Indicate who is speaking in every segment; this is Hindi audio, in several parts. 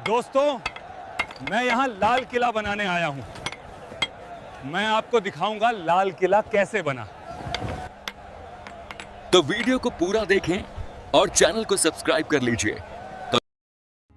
Speaker 1: दोस्तों, मैं यहाँ लाल किला बनाने आया हूँ। मैं आपको दिखाऊंगा लाल किला कैसे बना।
Speaker 2: तो वीडियो को पूरा देखें और चैनल को सब्सक्राइब कर लीजिए।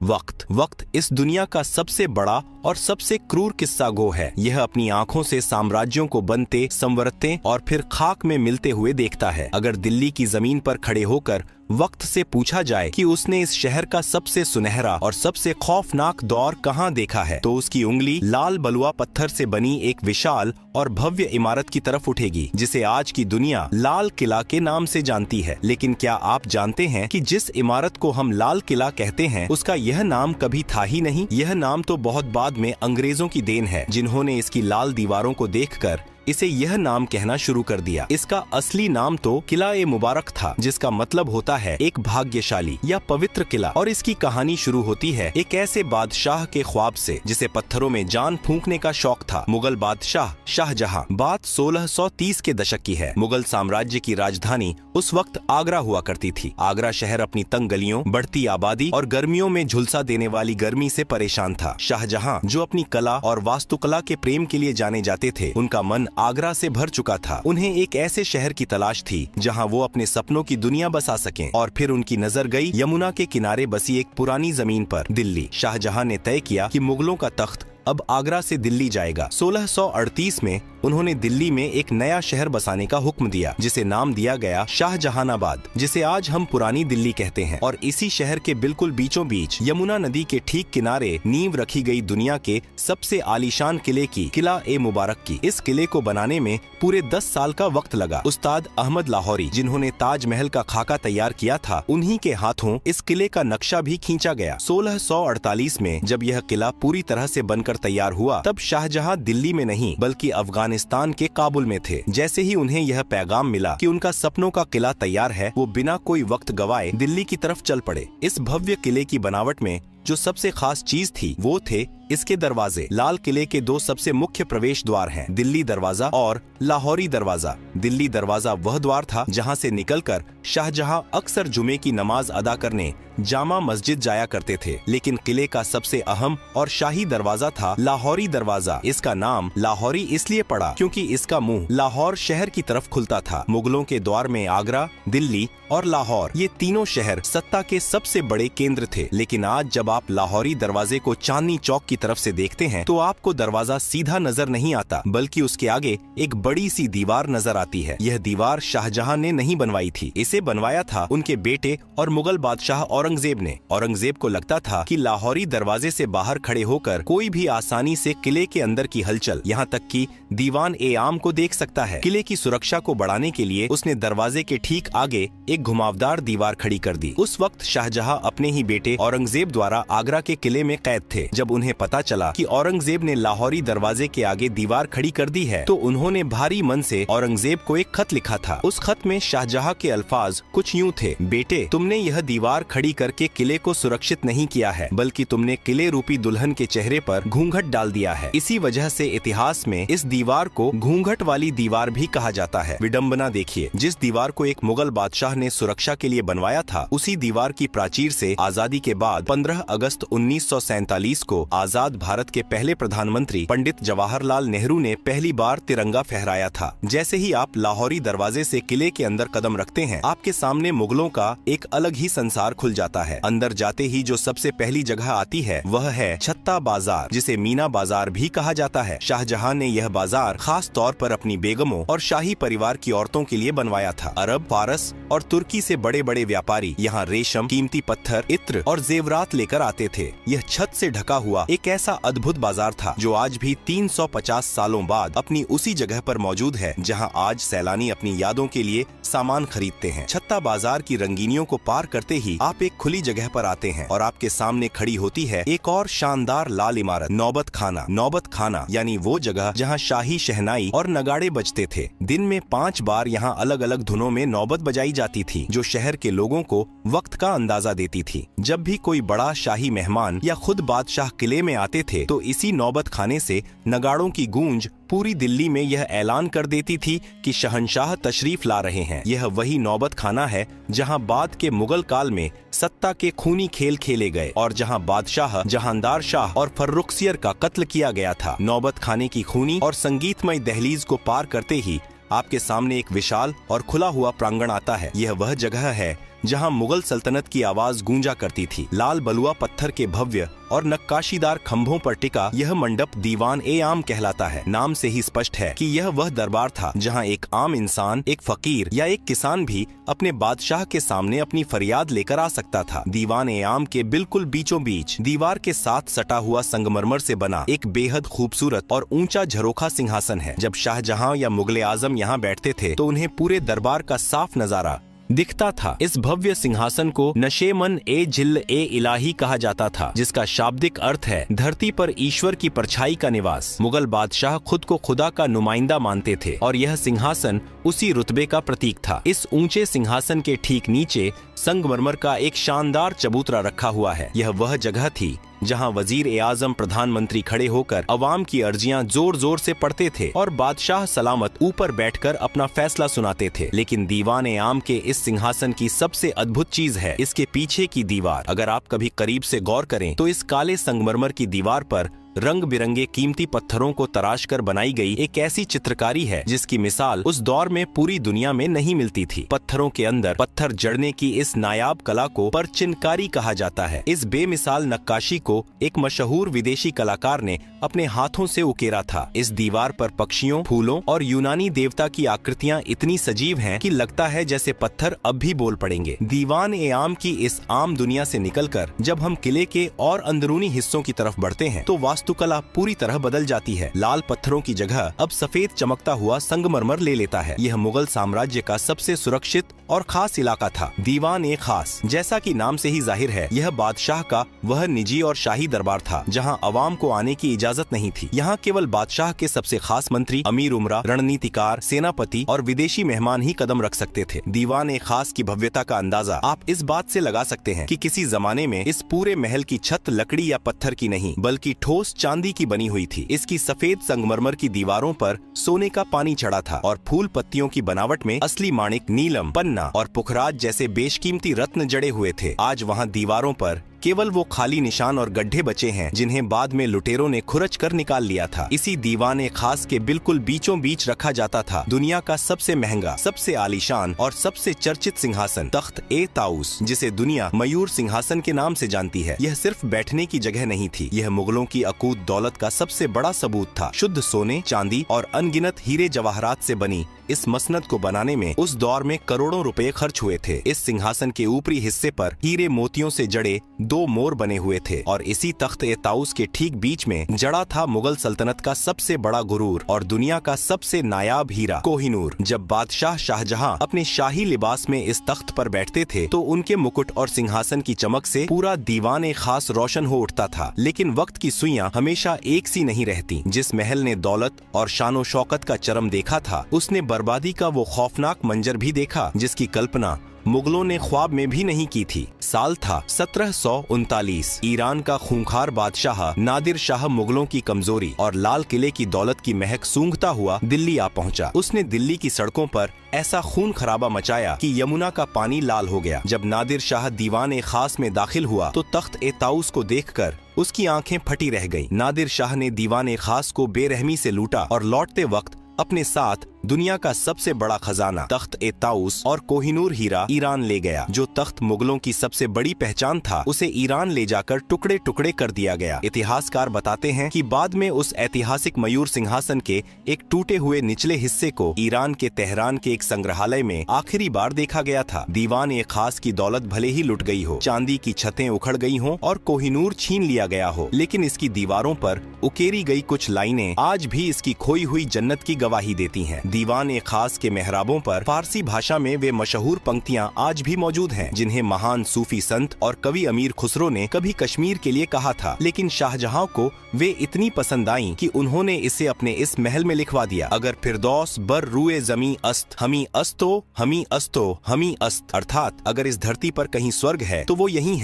Speaker 3: वक्त इस दुनिया का सबसे बड़ा और सबसे क्रूर किस्सा गो है। यह अपनी आंखों से साम्राज्यों को बनते, संवरते और फिर खाक में मिलते हुए देखता है। अगर दिल्ली की जमीन पर खड़े होकर वक्त से पूछा जाए कि उसने इस शहर का सबसे सुनहरा और सबसे खौफनाक दौर कहां देखा है, तो उसकी उंगली लाल बलुआ पत्थर से बनी एक विशाल और भव्य इमारत की तरफ उठेगी, जिसे आज की दुनिया लाल किला के नाम से जानती है। लेकिन क्या आप जानते हैं कि जिस इमारत को हम लाल किला कहते हैं, उसका यह नाम कभी था ही नहीं। यह नाम तो बहुत बाद में अंग्रेजों की देन है, जिन्होंने इसकी लाल दीवारों को देखकर इसे यह नाम कहना शुरू कर दिया। इसका असली नाम तो किला ए मुबारक था, जिसका मतलब होता है एक भाग्यशाली या पवित्र किला। और इसकी कहानी शुरू होती है एक ऐसे बादशाह के ख्वाब से जिसे पत्थरों में जान फूंकने का शौक था। मुगल बादशाह शाहजहां। बात 1630 के दशक की है। मुगल साम्राज्य की राजधानी उस वक्त आगरा हुआ करती थी। आगरा शहर अपनी तंग गलियों, बढ़ती आबादी और गर्मियों में झुलसा देने वाली गर्मी से परेशान था। शाहजहां, जो अपनी कला और वास्तुकला के प्रेम के लिए जाने जाते थे, उनका मन आगरा से भर चुका था। उन्हें एक ऐसे शहर की तलाश थी जहां वो अपने सपनों की दुनिया बसा सकें। और फिर उनकी नजर गई यमुना के किनारे बसी एक पुरानी जमीन पर, दिल्ली। शाहजहां ने तय किया कि मुगलों का तख्त अब आगरा से दिल्ली जाएगा। 1638 में उन्होंने दिल्ली में एक नया शहर बसाने का हुक्म दिया, जिसे नाम दिया गया शाहजहानाबाद, जिसे आज हम पुरानी दिल्ली कहते हैं। और इसी शहर के बिल्कुल बीचों बीच यमुना नदी के ठीक किनारे नींव रखी गई दुनिया के सबसे आलीशान किले की, किला ए मुबारक की। इस किले को बनाने में पूरे 10 साल का वक्त लगा। उस्ताद अहमद लाहौरी, जिन्होंने ताजमहल का खाका तैयार किया था, उन्हीं के हाथों इस किले का नक्शा भी खींचा गया। 1648 में जब यह किला पूरी तरह से बनकर तैयार हुआ, तब शाहजहां दिल्ली में नहीं बल्कि अफगानिस्तान के काबुल में थे। जैसे ही उन्हें यह पैगाम मिला कि उनका सपनों का किला तैयार है, वो बिना कोई वक्त गवाए दिल्ली की तरफ चल पड़े। इस भव्य किले की बनावट में जो सबसे खास चीज थी, वो थे इसके दरवाजे। लाल किले के 2 सबसे मुख्य प्रवेश द्वार हैं, दिल्ली दरवाजा और लाहौरी दरवाजा। दिल्ली दरवाजा वह द्वार था जहां से निकलकर शाहजहां अक्सर जुमे की नमाज अदा करने जामा मस्जिद जाया करते थे। लेकिन किले का सबसे अहम और शाही दरवाजा था लाहौरी दरवाजा। इसका नाम लाहौरी इसलिए पड़ा क्योंकि इसका मुंह लाहौर शहर की तरफ खुलता था। मुगलों के द्वार में आगरा, दिल्ली और लाहौर, ये तीनों शहर सत्ता के सबसे बड़े केंद्र थे। लेकिन आज जब आप लाहौरी दरवाजे को चांदनी चौक की तरफ से देखते हैं, तो आपको दरवाजा सीधा नजर नहीं आता, बल्कि उसके आगे एक बड़ी सी दीवार नजर आती है। यह दीवार शाहजहां ने नहीं बनवाई थी, इसे बनवाया था उनके बेटे और मुगल बादशाह औरंगजेब ने। औरंगजेब को लगता था कि लाहौरी दरवाजे से बाहर खड़े होकर कोई भी आसानी से किले के अंदर की हलचल, यहाँ तक कि दीवान ए आम को देख सकता है। किले की सुरक्षा को बढ़ाने के लिए उसने दरवाजे के ठीक आगे एक घुमावदार दीवार खड़ी कर दी। उस वक्त शाहजहां अपने ही बेटे औरंगजेब द्वारा आगरा के किले में कैद थे। जब उन्हें पता चला कि औरंगजेब ने लाहौरी दरवाजे के आगे दीवार खड़ी कर दी है, तो उन्होंने भारी मन से औरंगजेब को एक खत लिखा था। उस खत में शाहजहां के अल्फाज कुछ यूं थे: बेटे, तुमने यह दीवार खड़ी करके किले को सुरक्षित नहीं किया है, बल्कि तुमने किले रूपी दुल्हन के चेहरे पर घूंघट डाल दिया है। इसी वजह से इतिहास में इस दीवार को घूंघट वाली दीवार भी कहा जाता है। विडंबना देखिए, जिस दीवार को एक मुगल बादशाह ने सुरक्षा के लिए बनवाया था, उसी दीवार की प्राचीर से आजादी के बाद 15 अगस्त 1947 को आजाद भारत के पहले प्रधानमंत्री पंडित जवाहरलाल नेहरू ने पहली बार तिरंगा फहराया था। जैसे ही आप लाहौरी दरवाजे से किले के अंदर कदम रखते हैं, आपके सामने मुगलों का एक अलग ही संसार खुल जाता है। अंदर जाते ही जो सबसे पहली जगह आती है, वह है छत्ता बाजार, जिसे मीना बाजार भी कहा जाता है। शाहजहां ने यह बाजार खास तौर पर अपनी बेगमों और शाही परिवार की औरतों के लिए बनवाया था। अरब, फारस और तुर्की से बड़े बड़े व्यापारी यहाँ रेशम, कीमती पत्थर, इत्र और जेवरात लेकर आते थे। यह छत से ढका हुआ एक ऐसा अद्भुत बाजार था जो आज भी 350 सालों बाद अपनी उसी जगह पर मौजूद है, जहां आज सैलानी अपनी यादों के लिए सामान खरीदते हैं। छत्ता बाजार की रंगीनियों को पार करते ही आप एक खुली जगह पर आते हैं और आपके सामने खड़ी होती है एक और शानदार लाल इमारत, नौबत खाना। नौबत खाना यानी वो जगह जहां शाही शहनाई और नगाड़े बजते थे। दिन में 5 बार यहाँ अलग अलग धुनों में नौबत बजाई जाती थी, जो शहर के लोगों को वक्त का अंदाजा देती थी। जब भी कोई बड़ा शाही मेहमान या खुद बादशाह किले में आते थे तो इसी नौबत खाने से नगाड़ों की गूंज पूरी दिल्ली में यह ऐलान कर देती थी कि शहंशाह तशरीफ ला रहे हैं। यह वही नौबत खाना है जहां बाद के मुगल काल में सत्ता के खूनी खेल खेले गए और जहां बादशाह जहांदार शाह और फर्रुखसियर का कत्ल किया गया था। नौबत खाने की खूनी और संगीतमय दहलीज को पार करते ही आपके सामने एक विशाल और खुला हुआ प्रांगण आता है। यह वह जगह है जहां मुगल सल्तनत की आवाज गूंजा करती थी। लाल बलुआ पत्थर के भव्य और नक्काशीदार खंभों पर टिका यह मंडप दीवान-ए-आम कहलाता है। नाम से ही स्पष्ट है कि यह वह दरबार था जहां एक आम इंसान, एक फकीर या एक किसान भी अपने बादशाह के सामने अपनी फरियाद लेकर आ सकता था। दीवान-ए-आम के बिल्कुल बीचों बीच दीवार के साथ सटा हुआ संगमरमर से बना एक बेहद खूबसूरत और ऊंचा झरोखा सिंहासन है। जब शाहजहां या मुगले आजम यहाँ बैठते थे तो उन्हें पूरे दरबार का साफ नजारा दिखता था। इस भव्य सिंहासन को नशेमन ए जिल ए इलाही कहा जाता था, जिसका शाब्दिक अर्थ है धरती पर ईश्वर की परछाई का निवास। मुगल बादशाह खुद को खुदा का नुमाइंदा मानते थे और यह सिंहासन उसी रुतबे का प्रतीक था। इस ऊंचे सिंहासन के ठीक नीचे संगमरमर का एक शानदार चबूतरा रखा हुआ है। यह वह जगह थी जहां वजीर-ए-आजम प्रधानमंत्री खड़े होकर अवाम की अर्जियां जोर जोर से पढ़ते थे और बादशाह सलामत ऊपर बैठकर अपना फैसला सुनाते थे। लेकिन दीवान-ए-आम के इस सिंहासन की सबसे अद्भुत चीज है इसके पीछे की दीवार। अगर आप कभी करीब से गौर करें तो इस काले संगमरमर की दीवार पर रंग बिरंगे कीमती पत्थरों को तराश कर बनाई गई एक ऐसी चित्रकारी है जिसकी मिसाल उस दौर में पूरी दुनिया में नहीं मिलती थी। पत्थरों के अंदर पत्थर जड़ने की इस नायाब कला को परचिनकारी कहा जाता है। इस बेमिसाल नक्काशी को एक मशहूर विदेशी कलाकार ने अपने हाथों से उकेरा था। इस दीवार पर पक्षियों, फूलों और यूनानी देवता की आकृतियाँ इतनी सजीव हैं कि लगता है जैसे पत्थर अब भी बोल पड़ेंगे। दीवान-ए-आम की इस आम दुनिया से निकलकर जब हम किले के और अंदरूनी हिस्सों की तरफ बढ़ते हैं तो वास्तुकला पूरी तरह बदल जाती है। लाल पत्थरों की जगह अब सफेद चमकता हुआ संगमरमर ले लेता है। यह मुगल साम्राज्य का सबसे सुरक्षित और खास इलाका था। दीवान-ए-खास, जैसा कि नाम से ही जाहिर है, यह बादशाह का वह निजी और शाही दरबार था जहां अवाम को आने की इजाजत नहीं थी। यहाँ केवल बादशाह के सबसे खास मंत्री, अमीर उमरा, रणनीतिकार, सेनापति और विदेशी मेहमान ही कदम रख सकते थे। दीवान-ए-खास की भव्यता का अंदाजा आप इस बात से लगा सकते हैं कि किसी जमाने में इस पूरे महल की छत लकड़ी या पत्थर की नहीं बल्कि ठोस चांदी की बनी हुई थी। इसकी सफेद संगमरमर की दीवारों पर सोने का पानी चढ़ा था और फूल पत्तियों की बनावट में असली माणिक, नीलम, पन्ना और पुखराज जैसे बेशकीमती रत्न जड़े हुए थे। आज वहाँ दीवारों पर केवल वो खाली निशान और गड्ढे बचे हैं जिन्हें बाद में लुटेरों ने खुरच कर निकाल लिया था। इसी दीवान-ए-खास के बिल्कुल बीचों बीच रखा जाता था दुनिया का सबसे महंगा, सबसे आलीशान और सबसे चर्चित सिंहासन, तख्त-ए-ताऊस, जिसे दुनिया मयूर सिंहासन के नाम से जानती है। यह सिर्फ बैठने की जगह नहीं थी, यह मुगलों की अकूत दौलत का सबसे बड़ा सबूत था। शुद्ध सोने, चांदी और अनगिनत हीरे जवाहरात से बनी इस मसनद को बनाने में उस दौर में करोड़ों रुपए खर्च हुए थे। इस सिंहासन के ऊपरी हिस्से पर हीरे मोतियों से जड़े 2 मोर बने हुए थे और इसी तख्त-ए-ताऊस के ठीक बीच में जड़ा था मुगल सल्तनत का सबसे बड़ा गुरूर और दुनिया का सबसे नायाब हीरा, कोहिनूर। जब बादशाह शाहजहां अपने शाही लिबास में इस तख्त पर बैठते थे तो उनके मुकुट और सिंहासन की चमक से पूरा दीवान-ए-खास रोशन हो उठता था। लेकिन वक्त की सुइयां हमेशा एक सी नहीं रहती। जिस महल ने दौलत और शानो शौकत का चरम देखा था उसने बर्बादी का वो खौफनाक मंजर भी देखा जिसकी कल्पना मुगलों ने ख्वाब में भी नहीं की थी। साल था 1739। ईरान का खूंखार बादशाह नादिर शाह मुगलों की कमजोरी और लाल किले की दौलत की महक सूंघता हुआ दिल्ली आ पहुंचा। उसने दिल्ली की सड़कों पर ऐसा खून खराबा मचाया कि यमुना का पानी लाल हो गया। जब नादिर शाह दीवान-ए-खास में दाखिल हुआ तो तख्त-ए-ताऊस को देखकर उसकी आंखें फटी रह गईं। नादिर शाह ने दीवान-ए-खास को बेरहमी से लूटा और लौटते वक्त अपने साथ दुनिया का सबसे बड़ा खजाना, तख्त-ए-ताऊस और कोहिनूर हीरा ईरान ले गया। जो तख्त मुगलों की सबसे बड़ी पहचान था उसे ईरान ले जाकर टुकड़े टुकड़े कर दिया गया। इतिहासकार बताते हैं कि बाद में उस ऐतिहासिक मयूर सिंहासन के एक टूटे हुए निचले हिस्से को ईरान के तेहरान के एक संग्रहालय में आखिरी बार देखा गया था। दीवान-ए-खास की दौलत भले ही लुट गई हो, चांदी की छतें उखड़ गई हों और कोहिनूर छीन लिया गया हो, लेकिन इसकी दीवारों पर उकेरी गई कुछ लाइनें आज भी इसकी खोई हुई जन्नत की गवाही देती हैं। दीवान ए खास के मेहराबों पर फारसी भाषा में वे मशहूर पंक्तियाँ आज भी मौजूद हैं, जिन्हें महान सूफी संत और कवि अमीर खुसरो ने कभी कश्मीर के लिए कहा था, लेकिन शाहजहां को वे इतनी पसंद आईं कि उन्होंने इसे अपने इस महल में लिखवा दिया। अगर फिरदौस बर रुए जमी अस्त हमी अस्तो हमी अस्तो हमी अस्त, अर्थात अगर इस धरती पर कहीं स्वर्ग है तो वो यही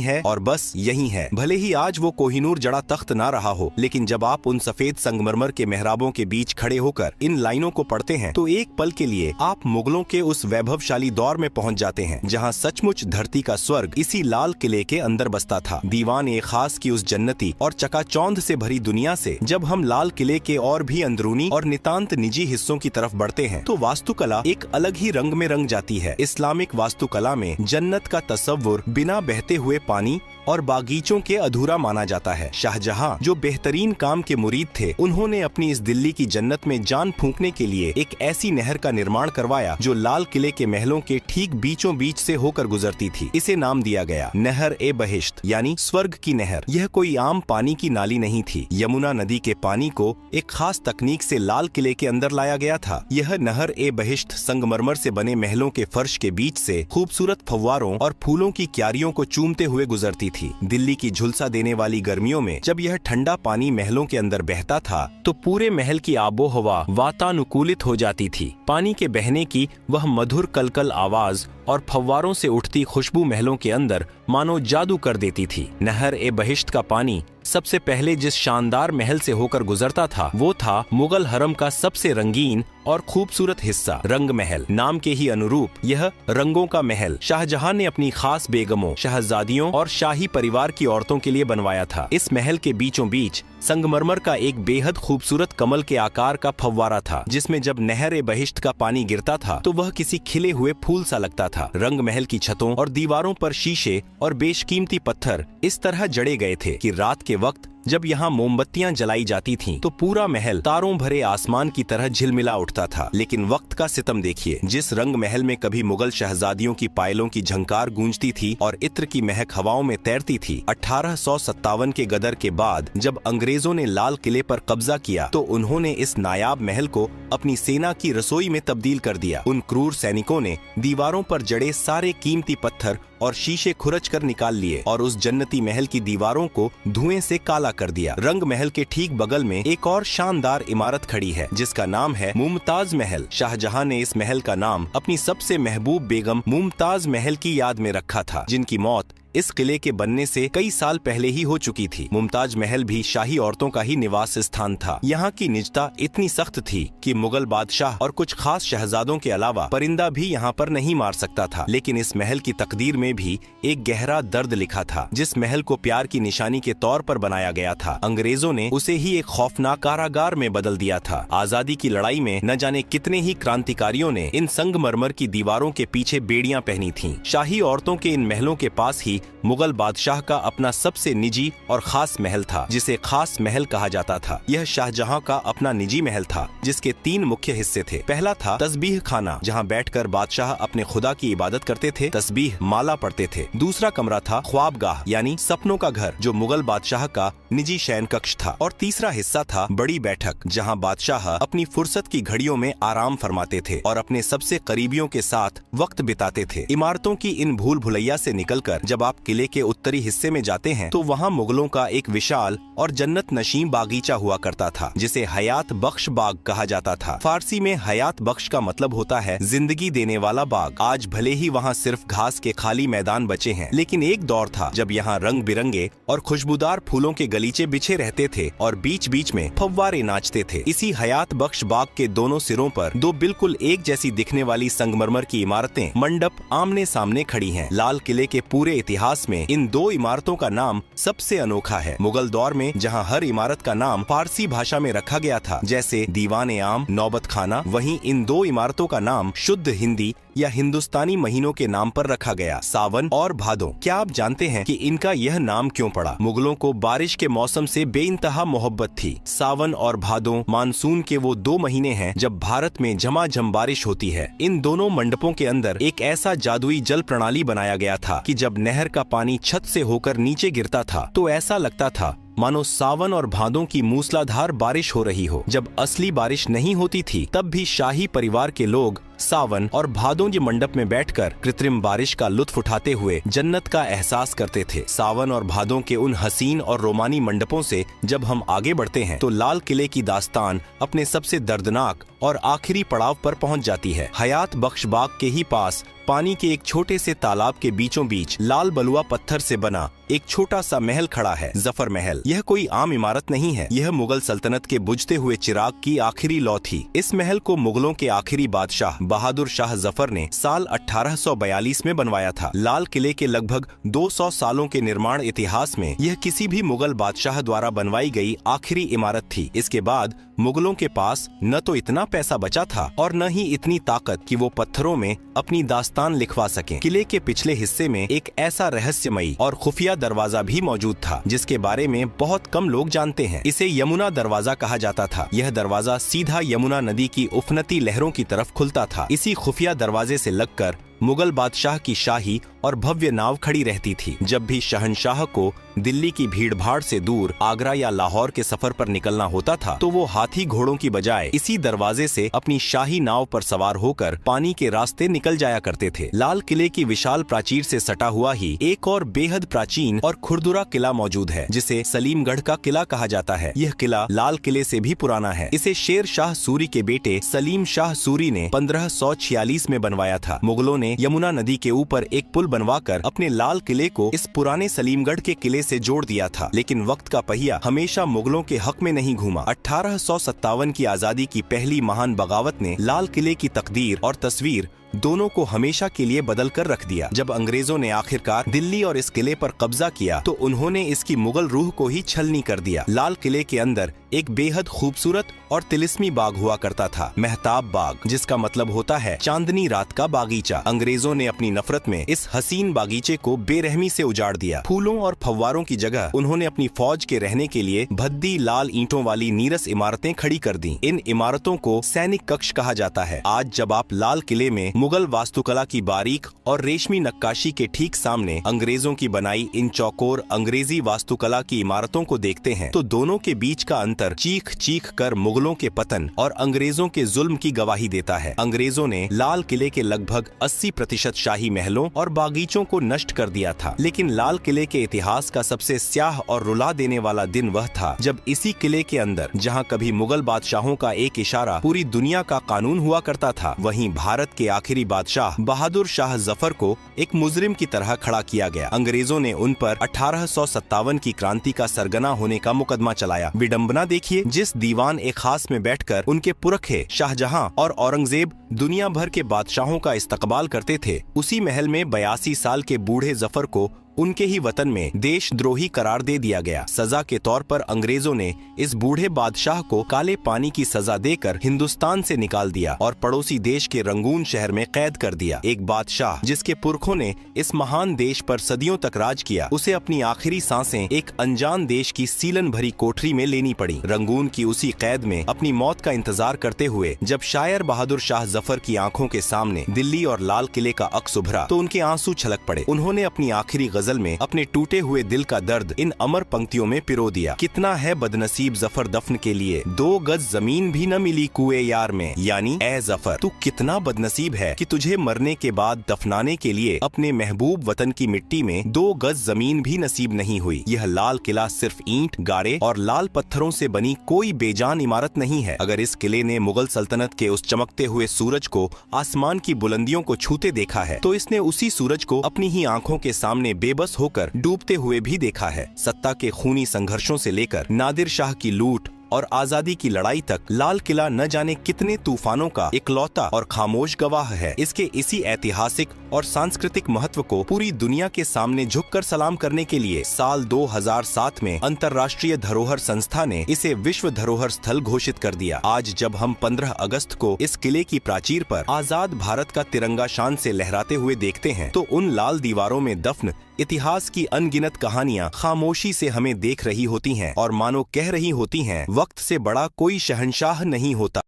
Speaker 3: है और बस यही है। भले ही आज वो कोहिनूर जड़ा तख्त ना रहा हो, लेकिन जब आप उन सफेद संगमरमर के मेहराबों के बीच खड़े होकर इन लाइनों को पढ़ते हैं तो एक पल के लिए आप मुगलों के उस वैभवशाली दौर में पहुंच जाते हैं जहां सचमुच धरती का स्वर्ग इसी लाल किले के अंदर बसता था। दीवान ए खास की उस जन्नती और चकाचौंध से भरी दुनिया से जब हम लाल किले के और भी अंदरूनी और नितांत निजी हिस्सों की तरफ बढ़ते हैं तो वास्तुकला एक अलग ही रंग में रंग जाती है। इस्लामिक वास्तुकला में जन्नत का तस्वुर बिना बहते हुए पानी और बागीचों के अधूरा माना जाता है। शाहजहां जो बेहतरीन काम के मुरीद थे, उन्होंने अपनी इस दिल्ली की जन्नत में जान फूंकने के लिए एक ऐसी नहर का निर्माण करवाया जो लाल किले के महलों के ठीक बीचों बीच से होकर गुजरती थी। इसे नाम दिया गया नहर ए बहिश्त, यानी स्वर्ग की नहर। यह कोई आम पानी की नाली नहीं थी। यमुना नदी के पानी को एक खास तकनीक से लाल किले के अंदर लाया गया था। यह नहर ए बहिश्त संगमरमर से बने महलों के फर्श के बीच से खूबसूरत फव्वारों और फूलों की क्यारियों को चूमते हुए गुजरती थी। दिल्ली की झुलसा देने वाली गर्मियों में जब यह ठंडा पानी महलों के अंदर बहता था तो पूरे महल की आबो हवा वातानुकूलित हो जाती थी। पानी के बहने की वह मधुर कलकल आवाज और फव्वारों से उठती खुशबू महलों के अंदर मानो जादू कर देती थी। नहर ए बहिश्त का पानी सबसे पहले जिस शानदार महल से होकर गुजरता था वो था मुगल हरम का सबसे रंगीन और खूबसूरत हिस्सा रंग महल। नाम के ही अनुरूप यह रंगों का महल शाहजहां ने अपनी खास बेगमों, शहजादियों और शाही परिवार की औरतों के लिए बनवाया था। इस महल के बीचों बीच संगमरमर का एक बेहद खूबसूरत कमल के आकार का फव्वारा था, जिसमें जब नहर ए बहिश्त का पानी गिरता था तो वह किसी खिले हुए फूल सा लगता था। रंग महल की छतों और दीवारों पर शीशे और बेशकीमती पत्थर इस तरह जड़े गए थे कि रात के वक्त जब यहाँ मोमबत्तियां जलाई जाती थीं, तो पूरा महल तारों भरे आसमान की तरह झिलमिला उठता था। लेकिन वक्त का सितम देखिए, जिस रंग महल में कभी मुगल शहजादियों की पायलों की झंकार गूंजती थी और इत्र की महक हवाओं में तैरती थी, 1857 के गदर के बाद जब अंग्रेजों ने लाल किले पर कब्जा किया तो उन्होंने इस नायाब महल को अपनी सेना की रसोई में तब्दील कर दिया। उन क्रूर सैनिकों ने दीवारों पर जड़े सारे कीमती पत्थर और शीशे खुरच कर निकाल लिए और उस जन्नती महल की दीवारों को धुएं से काला कर दिया। रंग महल के ठीक बगल में एक और शानदार इमारत खड़ी है जिसका नाम है मुमताज महल। शाहजहां ने इस महल का नाम अपनी सबसे महबूब बेगम मुमताज महल की याद में रखा था, जिनकी मौत इस किले के बनने से कई साल पहले ही हो चुकी थी। मुमताज महल भी शाही औरतों का ही निवास स्थान था। यहाँ की निजता इतनी सख्त थी कि मुगल बादशाह और कुछ खास शहजादों के अलावा परिंदा भी यहाँ पर नहीं मार सकता था। लेकिन इस महल की तकदीर में भी एक गहरा दर्द लिखा था। जिस महल को प्यार की निशानी के तौर पर बनाया गया था, अंग्रेजों ने उसे ही एक खौफनाक कारागार में बदल दिया था। आजादी की लड़ाई में न जाने कितने ही क्रांतिकारियों ने इन संगमरमर की दीवारों के पीछे बेड़ियां पहनी थीं। शाही औरतों के इन महलों के पास ही मुगल बादशाह का अपना सबसे निजी और खास महल था, जिसे खास महल कहा जाता था। यह शाहजहां का अपना निजी महल था, जिसके 3 मुख्य हिस्से थे। पहला था तस्बीह खाना, जहां बैठकर बादशाह अपने खुदा की इबादत करते थे, तस्बीह माला पढ़ते थे। दूसरा कमरा था ख्वाबगाह, यानी सपनों का घर, जो मुगल बादशाह का निजी शयन कक्ष था। और तीसरा हिस्सा था बड़ी बैठक, जहाँ बादशाह अपनी फुर्सत की घड़ियों में आराम फरमाते थे और अपने सबसे करीबियों के साथ वक्त बिताते थे। इमारतों की इन भूल भुलैया से निकलकर जब आप किले के उत्तरी हिस्से में जाते हैं तो वहाँ मुगलों का एक विशाल और जन्नत नशीं बागीचा हुआ करता था, जिसे हयात बख्श बाग कहा जाता था। फारसी में हयात बख्श का मतलब होता है जिंदगी देने वाला बाग। आज भले ही वहाँ सिर्फ घास के खाली मैदान बचे हैं, लेकिन एक दौर था जब यहाँ रंग बिरंगे और खुशबूदार फूलों के गलीचे बिछे रहते थे और बीच बीच में फव्वारे नाचते थे। इसी हयात बख्श बाग के दोनों सिरों पर 2 बिल्कुल एक जैसी दिखने वाली संगमरमर की इमारतें मंडप आमने सामने खड़ी हैं। लाल किले के पूरे इतिहास में इन 2 इमारतों का नाम सबसे अनोखा है। मुगल दौर में जहां हर इमारत का नाम फारसी भाषा में रखा गया था, जैसे दीवान ए आम, नौबत खाना, वहीं इन 2 इमारतों का नाम शुद्ध हिंदी या हिंदुस्तानी महीनों के नाम पर रखा गया, सावन और भादो। क्या आप जानते हैं कि इनका यह नाम क्यों पड़ा? मुगलों को बारिश के मौसम से बेइंतहा मोहब्बत थी। सावन और भादो मानसून के वो 2 महीने हैं जब भारत में झमाझम बारिश होती है। इन दोनों मंडपों के अंदर एक ऐसा जादुई जल प्रणाली बनाया गया था कि जब नहर का पानी छत से होकर नीचे गिरता था तो ऐसा लगता था मानो सावन और भादों की मूसलाधार बारिश हो रही हो। जब असली बारिश नहीं होती थी तब भी शाही परिवार के लोग सावन और भादों के मंडप में बैठकर कृत्रिम बारिश का लुत्फ उठाते हुए जन्नत का एहसास करते थे। सावन और भादों के उन हसीन और रोमानी मंडपों से जब हम आगे बढ़ते हैं तो लाल किले की दास्तान अपने सबसे दर्दनाक और आखिरी पड़ाव पर पहुंच जाती है। हयात बख्श बाग के ही पास पानी के एक छोटे से तालाब के बीचों बीच लाल बलुआ पत्थर से बना एक छोटा सा महल खड़ा है, जफर महल। यह कोई आम इमारत नहीं है, यह मुगल सल्तनत के बुझते हुए चिराग की आखिरी लौ थी। इस महल को मुगलों के आखिरी बादशाह बहादुर शाह जफर ने साल 1842 में बनवाया था। लाल किले के लगभग 200 सालों के निर्माण इतिहास में यह किसी भी मुगल बादशाह द्वारा बनवाई गई आखिरी इमारत थी। इसके बाद मुगलों के पास न तो इतना पैसा बचा था और न ही इतनी ताकत कि वो पत्थरों में अपनी दास्तान लिखवा सकें। किले के पिछले हिस्से में एक ऐसा रहस्यमयी और खुफिया दरवाजा भी मौजूद था जिसके बारे में बहुत कम लोग जानते हैं। इसे यमुना दरवाजा कहा जाता था। यह दरवाजा सीधा यमुना नदी की उफनती लहरों की तरफ खुलता था। इसी खुफिया दरवाजे से लगकर मुगल बादशाह की शाही और भव्य नाव खड़ी रहती थी। जब भी शहंशाह को दिल्ली की भीड़-भाड़ से दूर आगरा या लाहौर के सफर पर निकलना होता था तो वो हाथी घोड़ों की बजाय इसी दरवाजे से अपनी शाही नाव पर सवार होकर पानी के रास्ते निकल जाया करते थे। लाल किले की विशाल प्राचीर से सटा हुआ ही एक और बेहद प्राचीन और खुरदुरा किला मौजूद है जिसे सलीमगढ़ का किला कहा जाता है। यह किला लाल किले से भी पुराना है। इसे शेर शाह सूरी के बेटे सलीम शाह सूरी ने 1546 में बनवाया था। मुगलों ने यमुना नदी के ऊपर एक पुल बनवाकर अपने लाल किले को इस पुराने सलीमगढ़ के किले से जोड़ दिया था। लेकिन वक्त का पहिया हमेशा मुगलों के हक में नहीं घूमा। 1857 की आजादी की पहली महान बगावत ने लाल किले की तकदीर और तस्वीर दोनों को हमेशा के लिए बदल कर रख दिया। जब अंग्रेजों ने आखिरकार दिल्ली और इस किले पर कब्जा किया तो उन्होंने इसकी मुगल रूह को ही छलनी कर दिया। लाल किले के अंदर एक बेहद खूबसूरत और तिलिस्मी बाग हुआ करता था, मेहताब बाग, जिसका मतलब होता है चांदनी रात का बागीचा। अंग्रेजों ने अपनी नफरत में इस हसीन बागीचे को बेरहमी से उजाड़ दिया। फूलों और फव्वारों की जगह उन्होंने अपनी फौज के रहने के लिए भद्दी लाल ईंटों वाली नीरस इमारतें खड़ी कर दी। इन इमारतों को सैनिक कक्ष कहा जाता है। आज जब आप लाल किले में मुगल वास्तुकला की बारीक और रेशमी नक्काशी के ठीक सामने अंग्रेजों की बनाई इन चौकोर अंग्रेजी वास्तुकला की इमारतों को देखते हैं तो दोनों के बीच का अंतर चीख चीख कर मुगलों के पतन और अंग्रेजों के जुल्म की गवाही देता है। अंग्रेजों ने लाल किले के लगभग 80% शाही महलों और बागीचों को नष्ट कर दिया था। लेकिन लाल किले के इतिहास का सबसे स्याह और रुला देने वाला दिन वह था जब इसी किले के अंदर, जहाँ कभी मुगल बादशाहों का एक इशारा पूरी दुनिया का कानून हुआ करता था, वहीं भारत के आखिरी बादशाह बहादुर शाह जफर को एक मुजरिम की तरह खड़ा किया गया। अंग्रेजों ने उन पर 1857 की क्रांति का सरगना होने का मुकदमा चलाया। विडंबना देखिए, जिस दीवान ए खास में बैठकर उनके पुरखे शाहजहां और औरंगजेब दुनिया भर के बादशाहों का इस्तकबाल करते थे, उसी महल में 82 साल के बूढ़े जफर को उनके ही वतन में देशद्रोही करार दे दिया गया। सजा के तौर पर अंग्रेजों ने इस बूढ़े बादशाह को काले पानी की सजा देकर हिंदुस्तान से निकाल दिया और पड़ोसी देश के रंगून शहर में कैद कर दिया। एक बादशाह जिसके पुरखों ने इस महान देश पर सदियों तक राज किया, उसे अपनी आखिरी सांसें एक अनजान देश की सीलन भरी कोठरी में लेनी पड़ी। रंगून की उसी कैद में अपनी मौत का इंतजार करते हुए जब शायर बहादुर शाह जफर की आंखों के सामने दिल्ली और लाल किले का अक्स उभरा तो उनके आंसू छलक पड़े। उन्होंने अपनी आखिरी गजल में अपने टूटे हुए दिल का दर्द इन अमर पंक्तियों में पिरो दिया। कितना है बदनसीब जफर दफन के लिए, 2 गज जमीन भी न मिली कुएं यार में। यानी ए जफर, तू कितना बदनसीब है कि तुझे मरने के बाद दफनाने के लिए अपने महबूब वतन की मिट्टी में 2 गज जमीन भी नसीब नहीं हुई। यह लाल किला सिर्फ ईंट, गारे और लाल पत्थरों से बनी कोई बेजान इमारत नहीं है। अगर इस किले ने मुगल सल्तनत के उस चमकते हुए सूरज को आसमान की बुलंदियों को छूते देखा है तो इसने उसी सूरज को अपनी ही आंखों के सामने बेबस होकर डूबते हुए भी देखा है। सत्ता के खूनी संघर्षों से लेकर नादिर शाह की लूट और आजादी की लड़ाई तक लाल किला न जाने कितने तूफानों का इकलौता और खामोश गवाह है। इसके इसी ऐतिहासिक और सांस्कृतिक महत्व को पूरी दुनिया के सामने झुककर सलाम करने के लिए साल 2007 में अंतर्राष्ट्रीय धरोहर संस्था ने इसे विश्व धरोहर स्थल घोषित कर दिया। आज जब हम 15 अगस्त को इस किले की प्राचीर पर आजाद भारत का तिरंगा शान से लहराते हुए देखते हैं तो उन लाल दीवारों में दफन इतिहास की अनगिनत कहानियां खामोशी से हमें देख रही होती हैं और मानो कह रही होती हैं, वक्त से बड़ा कोई शहंशाह नहीं होता।